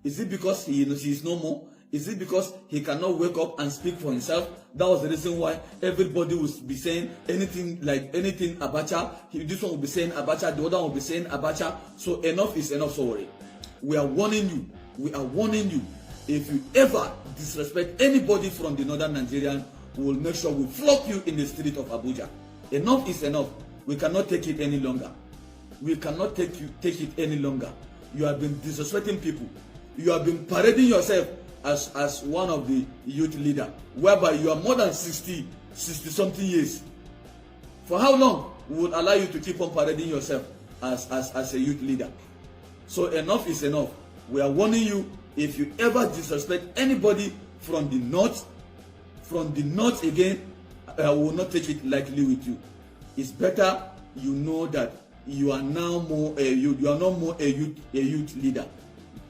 Is it because he's no more? Is it because he cannot wake up and speak for himself? That was the reason why everybody would be saying anything Abacha. This one will be saying Abacha, the other one will be saying Abacha. So enough is enough, Sowore. We are warning you. We are warning you. If you ever disrespect anybody from the northern Nigerian, we will make sure we flog you in the street of Abuja. Enough is enough. We cannot take it any longer. We cannot take it any longer. You have been disrespecting people. You have been parading yourself as one of the youth leader, whereby you are more than 60 something years. For how long we would allow you to keep on parading yourself as a youth leader? So enough is enough. We are warning you, if you ever disrespect anybody from the north again, we will not take it lightly with you. It's better you know that you are now more you are no more a youth leader.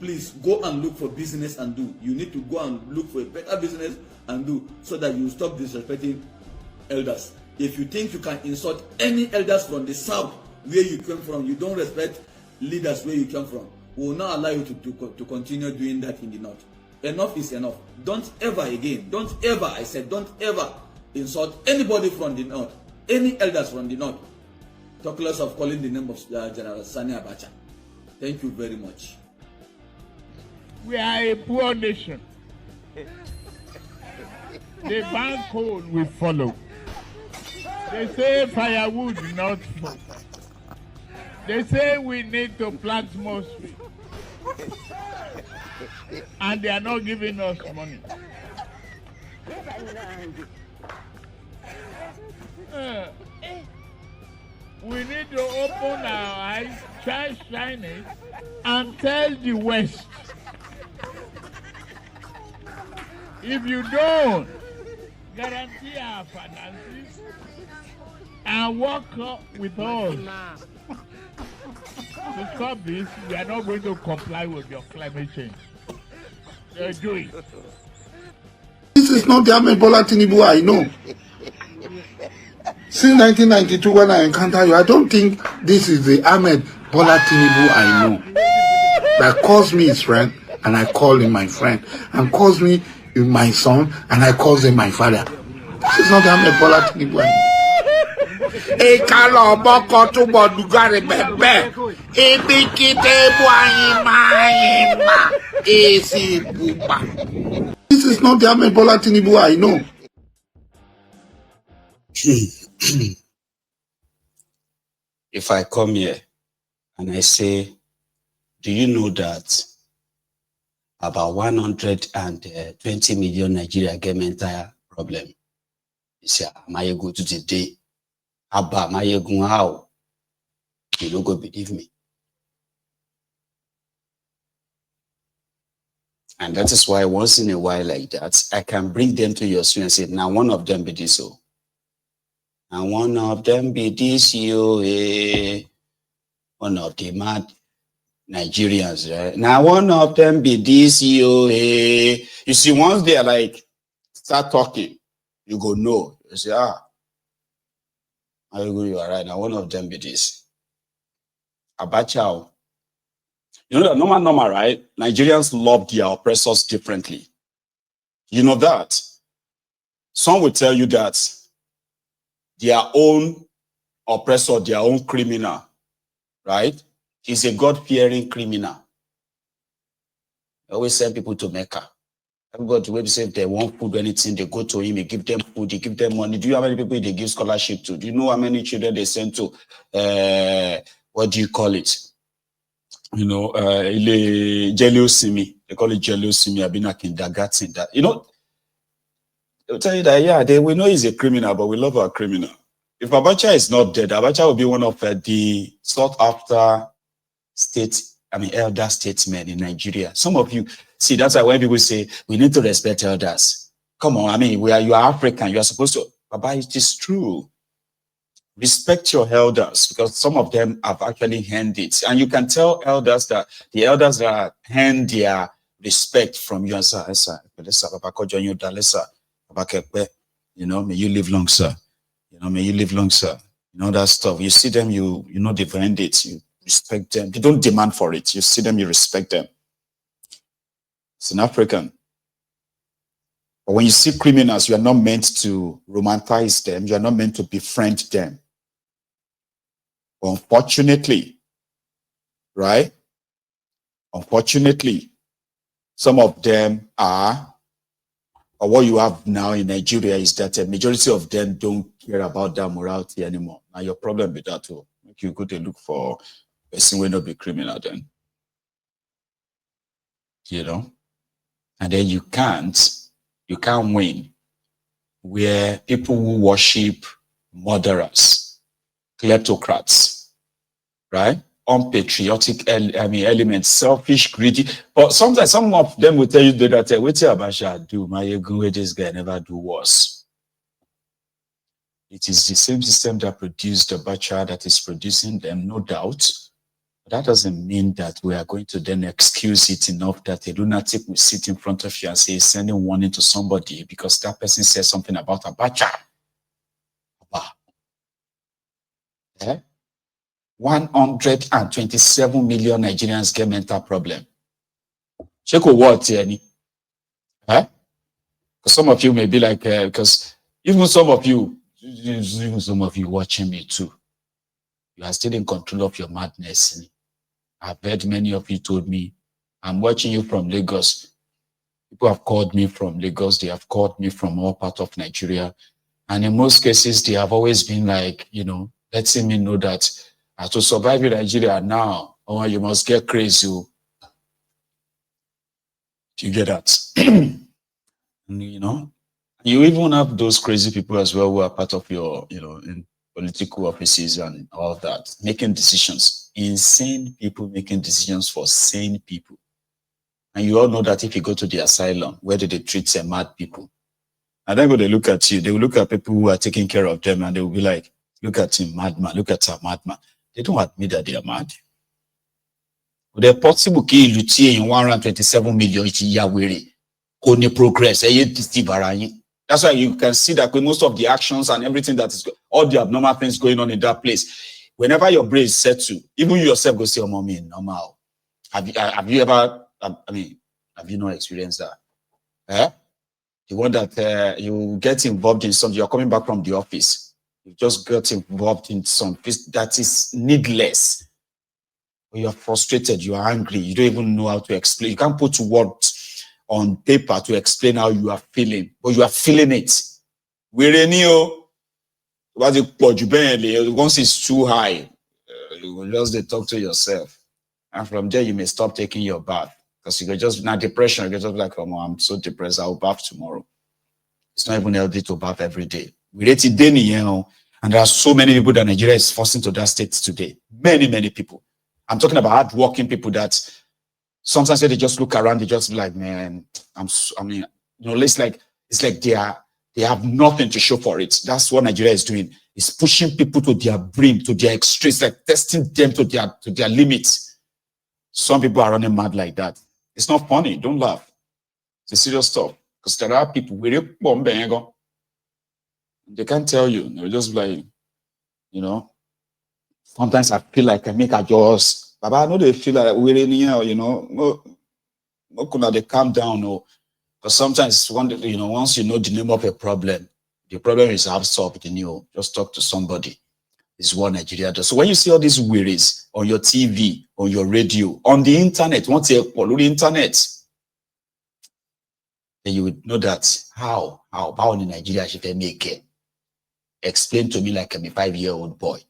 Please go and look for business and do. You need to go and look for a better business and do, so that you stop disrespecting elders. If you think you can insult any elders from the south where you came from, you don't respect leaders where you came from, we will not allow you to continue doing that in the north. Enough is enough. Don't ever again, don't ever insult anybody from the north, any elders from the north. Talk less of calling the name of General Sani Abacha. Thank you very much. We are a poor nation. The bank code we follow. They say firewood, not smoke. They say we need to plant more trees. And they are not giving us money. We need to open our eyes, try shining, and tell the West. If you don't guarantee our finances and work with us to stop this, we are not going to comply with your climate change. Do it. This is not the Ahmed Bola Tinubu I know. Since 1992, when I encounter you, I don't think this is the Ahmed Bola Tinubu I know. That calls me his friend, and I call him my friend, and calls me my son, and I call him my father. This is not the Ahmed Bola Tinubu I know. This is not the Ahmed Bola Tinubu I know. If I come here and I say, do you know that about 120 million Nigeria get mental problem? You say, am I go to the day? Abba, am I go how? You don't go believe me. And that is why once in a while like that, I can bring them to your screen and say, now one of them be this, oh. And one of them be this, one of the mad Nigerians, right? Now one of them be this, You see, once they are like, start talking, you go, no. You say, you are right. Now one of them be this. Abacha. You know that normal, right? Nigerians love their oppressors differently. You know that. Some will tell you that their own oppressor, their own criminal, right? He's a God-fearing criminal. I always send people to Mecca. Everybody will say if they want food or anything, they go to him, he give them food, he give them money. Do you know how many people they give scholarship to? Do you know how many children they send to, what do you call it? You know, Jelliosimi. They call it Jelliosimi. I've been a kindergarten. That, you know, they'll tell you that, yeah, we know he's a criminal, but we love our criminal. If Abacha is not dead, Abacha will be one of the sought after elder statesmen in Nigeria. Some of you, see, that's why when people say, we need to respect elders. Come on, you are African, you are supposed to, Baba, it is true. Respect your elders, because some of them have actually earned it. And you can tell elders that the elders that earn their respect from you, you know, may you live long, sir. You know, may you live long, sir. You know, that stuff. You see them, you know they've earned it. You respect them. You don't demand for it. You see them, you respect them. It's an African. But when you see criminals, you are not meant to romanticize them. You are not meant to befriend them. Unfortunately, right? Unfortunately, some of them are, or what you have now in Nigeria is that a majority of them don't care about that morality anymore. Now your problem with that too. You go to look for a person will not be criminal then. You know? And then you can't win where people who worship murderers, kleptocrats, right? Unpatriotic elements, selfish, greedy. But sometimes some of them will tell you that what Abacha do, my way this guy never do worse. It is the same system that produced Abacha that is producing them, no doubt. But that doesn't mean that we are going to then excuse it enough that a lunatic will sit in front of you and say, sending warning to somebody because that person said something about Abacha. 127 million Nigerians get mental problem. Check what any? Because some of you may be like, because even some of you watching me too, you are still in control of your madness. I've heard many of you told me, I'm watching you from Lagos. People have called me from Lagos. They have called me from all parts of Nigeria. And in most cases, they have always been like, letting me know that to survive in Nigeria now, you must get crazy. Do you get that? You even have those crazy people as well who are part of your, in political offices and all that, making decisions. Insane people making decisions for sane people. And you all know that if you go to the asylum, where do they treat some mad people? And then when they look at you, they will look at people who are taking care of them and they will be like, look at him, madman, look at her, madman. They don't admit that they are mad. The possible key in 127 million only progress. That's why you can see that most of the actions and everything that is all the abnormal things going on in that place. Whenever your brain is set to, even you yourself go say, "Oh, mommy, normal." Have you ever? Have you not experienced that? The one that you get involved in something, you're coming back from the office, you just got involved in something that is needless. You're frustrated, you're angry, you don't even know how to explain. You can't put words on paper to explain how you are feeling, but you are feeling it. Once it's too high, you will just talk to yourself. And from there, you may stop taking your bath. Because you're just now depression, you're just like, oh, I'm so depressed, I'll bath tomorrow. It's not even healthy to bath every day. We rate it daily, and there are so many people that Nigeria is forcing to that state today. Many, many people. I'm talking about hardworking people that sometimes they just look around, they just be like, man, it's like they have nothing to show for it. That's what Nigeria is doing. It's pushing people to their brim, to their extremes, like testing them to their limits. Some people are running mad like that. It's not funny. Don't laugh. It's a serious stuff. Because there are people they can't tell you. They're just like, sometimes I feel like I make a just, but I know they feel like we're in here, they calm down. Because sometimes once you know the name of a problem, the problem is half solved in you. Just talk to somebody. Is what Nigeria does. So when you see all these wearies on your TV, on your radio, on the internet, once you follow the internet, then you would know that how in Nigeria should they make it? Explain to me like I'm a 5-year-old boy.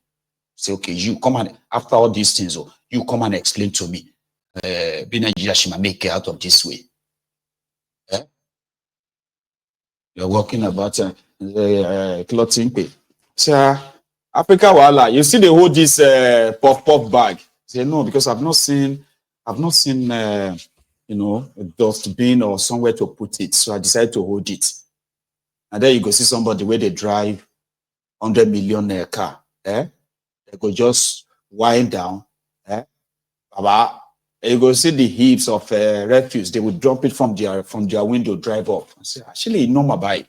Say, okay, you come and after all these things, you come and explain to me. Be Nigeria should make it out of this way. You're walking about clothing pay. So, Africa Wala, you see they hold this puff bag. Say no, because I've not seen a dustbin or somewhere to put it. So I decided to hold it. And then you go see somebody where they drive 100 million car. They go just wind down. You go see the heaps of refuse. They would drop it from their window, drive off. I say, actually, normal buy.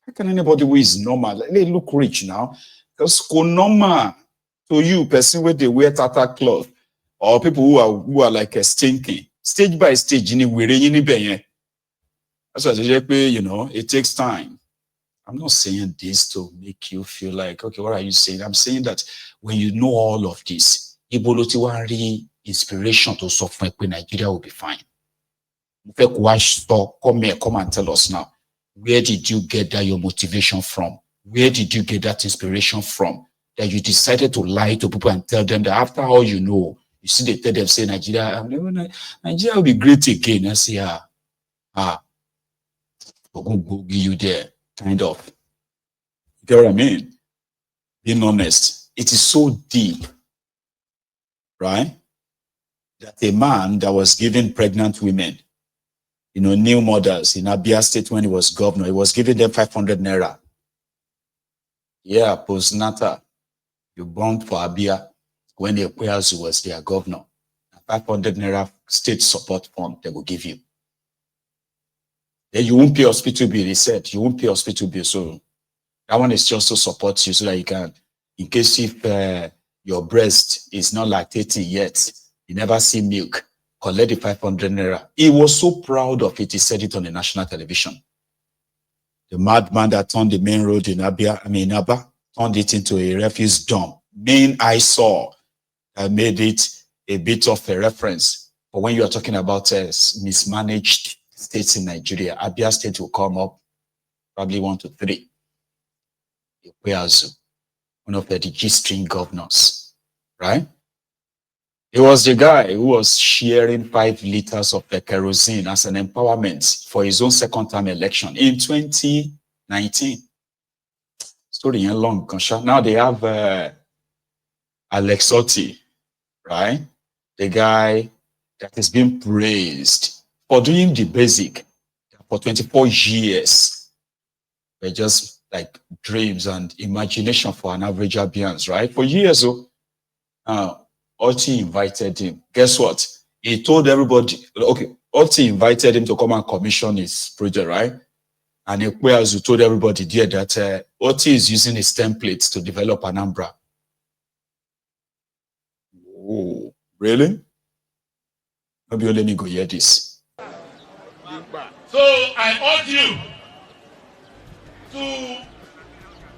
How can anybody who is normal? They look rich now. Because normal to you, person where they wear tata cloth, or people who are like stinking. stage by stage, that's why I say, you know, it takes time. I'm not saying this to make you feel like, okay, what are you saying? I'm saying that when you know all of this, inspiration to suffer Nigeria will be fine. Come here, come and tell us now. Where did you get that your motivation from? Where did you get that inspiration from? That you decided to lie to people and tell them that after all you know, you see they tell them, say Nigeria will be great again. I say, we're going to give you there, kind of. You get what I mean? Being honest, it is so deep, right? That a man that was giving pregnant women, you know, new mothers in Abia State when he was governor, he was giving them 500 naira. Yeah, postnatal. You born for Abia when the Ikpeazu was their governor. 500 naira state support fund they will give you. Then you won't pay hospital bill, he said. You won't pay hospital bill. So that one is just to support you so that you can, in case if your breast is not lactating yet, you never see milk, collect the 500 naira. He was so proud of it, he said it on the national television. The madman that turned the main road in Aba, turned it into a refuse dump. Main eyesore made it a bit of a reference. But when you are talking about mismanaged states in Nigeria, Abia State will come up probably 1 to 3. Ikpeazu, one of the G-string governors, right? He was the guy who was sharing 5 liters of kerosene as an empowerment for his own second-term election in 2019. Story in long. Now they have Alex Otti, right? The guy that is being praised for doing the basic for 24 years. They're just like dreams and imagination for an average Abians, right? For years, Otti invited him. Guess what? He told everybody, okay, Otti invited him to come and commission his project, right? And Ikpeazu told everybody there that Otti is using his templates to develop Anambra. Oh, really? Maybe let me go hear this. So I urge you to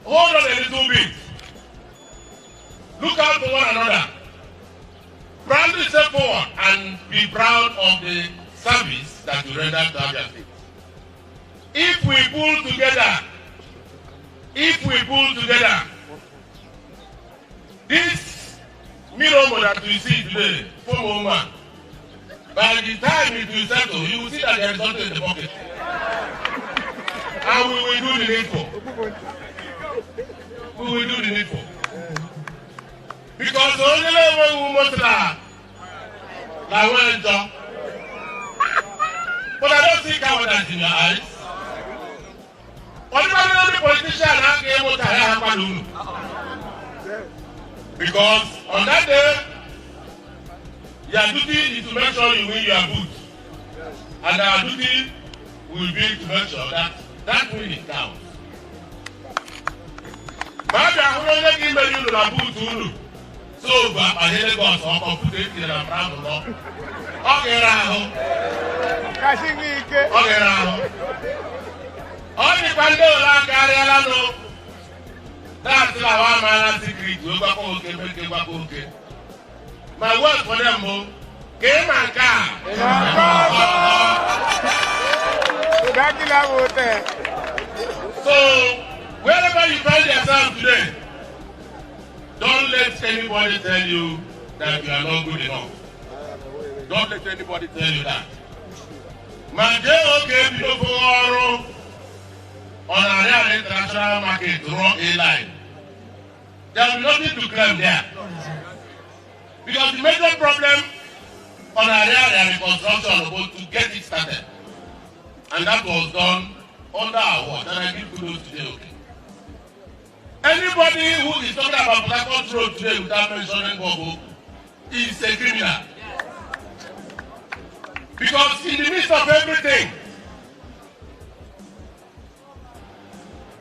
hold on a little bit. Look out for one another. Proudly step forward and be proud of the service that you render to Abia State. If we pull together, this Miromo that we see today, former woman, by the time it will settle, you will see that there is something in the pocket. And we will do the needful. Because the only way we must like one job. But I don't see cowardice in your eyes. Only politician has been able to have because on that day, your duty is to make sure you win your booth. And our duty will be to make sure that that winning counts. Maybe I will not give you the booth. So, I hear the boss, I'll put it in a brown law. Okay, Raho. Only Pandola Carriano. That's our man secret. Okay. My word for them, game and car. So, wherever you find yourself today, don't let anybody tell you that you are not good enough. Don't let anybody tell you that. Manje okay, people for on a real international market, wrong a line. There will be nothing to claim there. Because the major problem on a real reconstruction was to get it started. And that was done under our watch. And I give kudos today, okay. Anybody who is talking about Port Road today without mentioning Bobo is a criminal. Because in the midst of everything,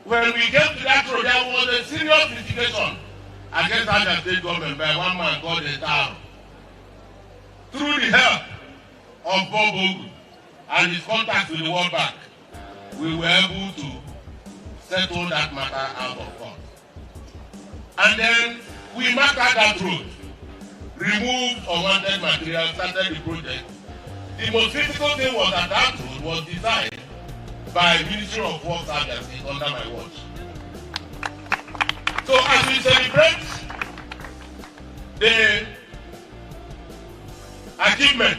when we get to that road, there was a serious litigation against Abia State government by one man called the town. Through the help of Bobo and his contacts with the World Bank, we were able to settle that matter out of court. And then we marked out that road, removed unwanted material, started the project. The most critical thing was that that road was designed by Ministry of Works Agency under my watch. So as we celebrate the achievement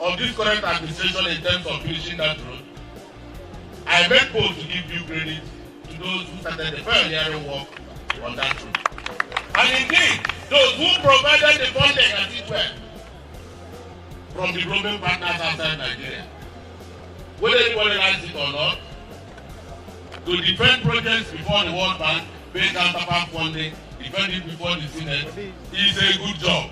of this current administration in terms of finishing that road, I make bold to give you credit to those who started the pioneering work on that road. And indeed, those who provided the funding as it were from the global partners outside Nigeria, whether anybody likes it or not, to defend projects before the World Bank, pay counterpart funding, defend it before the Senate, is a good job.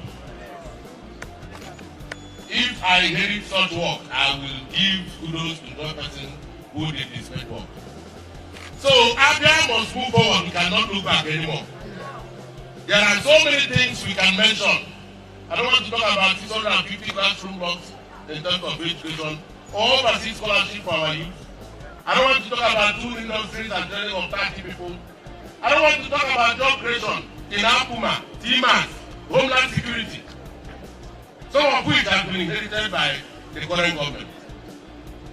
If I inherit such work, I will give kudos to the person who did this great work. So Abia must move forward. We cannot look back anymore. There are so many things we can mention. I don't want to talk about 650 classroom blocks in terms of education, or overseas scholarship for our youth. I don't want to talk about 2 industries and training of 30 people. I don't want to talk about job creation in Akuma, TMAS, Homeland Security, some of which have been inherited by the current government.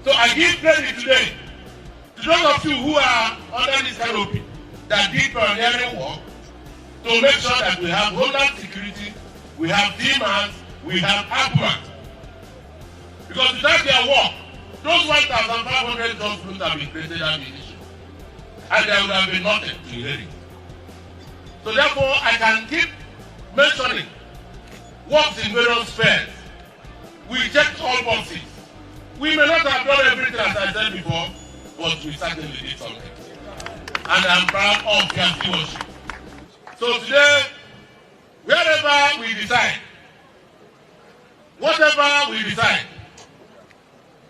So I give credit today to those of you who are under this canopy that did pioneering work to make sure that we have Homeland Security, we have TMAS, we have Akuma. Because without their work, those 1,500 jobs wouldn't have been created at the issue. And there would have been nothing to inherit. So therefore, I can keep mentioning works in various spheres. We checked all boxes. We may not have done everything as I said before, but we certainly did something. And I'm proud of their stewardship. So today, wherever we decide, whatever we decide,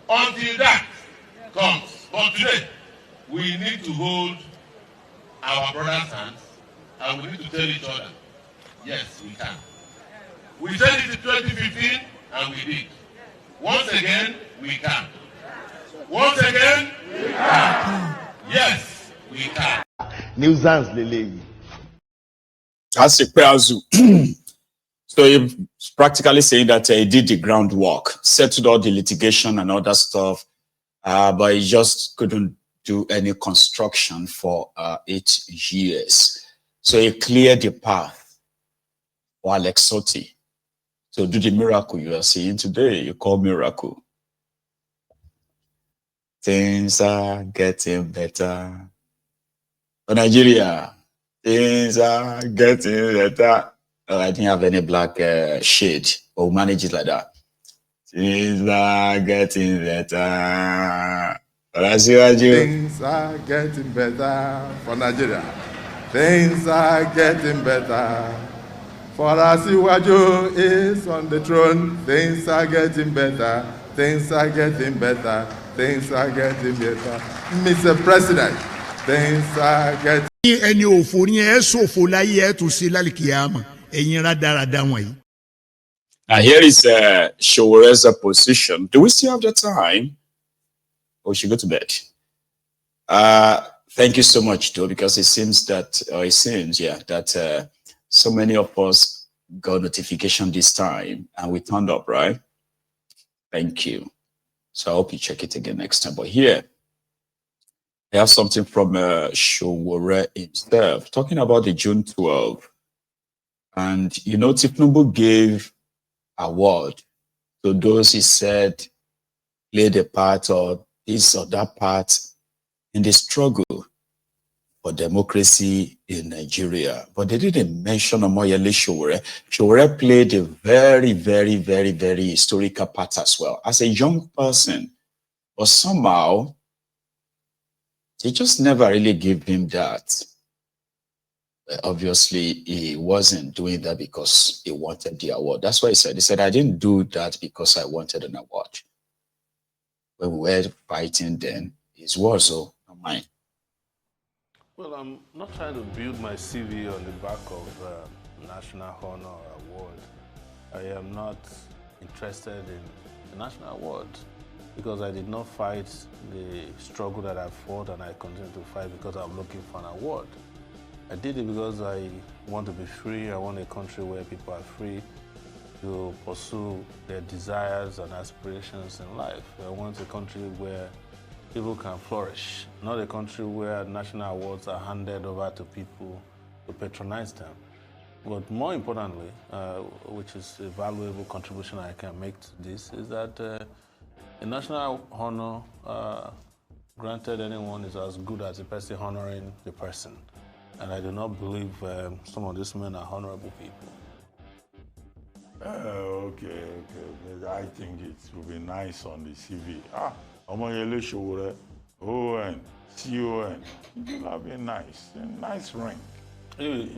until that comes. But today, we need to hold our brothers' hands and we need to tell each other, yes, we can. We said it in 2015 and we did. Once again, we can. Once again, we can. Yes, we can. Nuisance Lele. That's Ikpeazu. So he's practically saying that he did the groundwork, settled all the litigation and all that stuff, but he just couldn't do any construction for 8 years. So he cleared the path for Alex Otti to do the miracle you are seeing today. You call miracle. Things are getting better. For Nigeria, things are getting better. I didn't have any black shade, but we'll manage it like that. Things are getting better. Things are getting better for Nigeria. Things are getting better. For Asiwaju is on the throne. Things are getting better. Things are getting better. Things are getting better. Mr. President, things are getting Here is Sowore's position. Do we still have the time? Or we should go to bed? Thank you so much, though, because it seems that, that so many of us got notification this time and we turned up, right? Thank you. So I hope you check it again next time. But here, I have something from Sowore himself, talking about the June 12. And, you know, Tinubu gave award to those he said played a part or this or that part in the struggle for democracy in Nigeria. But they didn't mention Omoyele Sowore. Sowore played a very, very, very, very historical part as well as a young person. But somehow, they just never really gave him that. Obviously, he wasn't doing that because he wanted the award. That's why he said, I didn't do that because I wanted an award. When we were fighting then, his was so not mine. Well, I'm not trying to build my CV on the back of National Honor Award. I am not interested in international awards because I did not fight the struggle that I fought, and I continue to fight because I'm looking for an award. I did it because I want to be free. I want a country where people are free to pursue their desires and aspirations in life. I want a country where people can flourish, not a country where national awards are handed over to people to patronize them. But more importantly, which is a valuable contribution I can make to this, is that a national honor granted anyone is as good as the person honoring the person. And I do not believe some of these men are honorable people. Okay. I think it will be nice on the CV. Omoyele Sowore, ON, CON. That'll be nice. A nice rank. Anyway,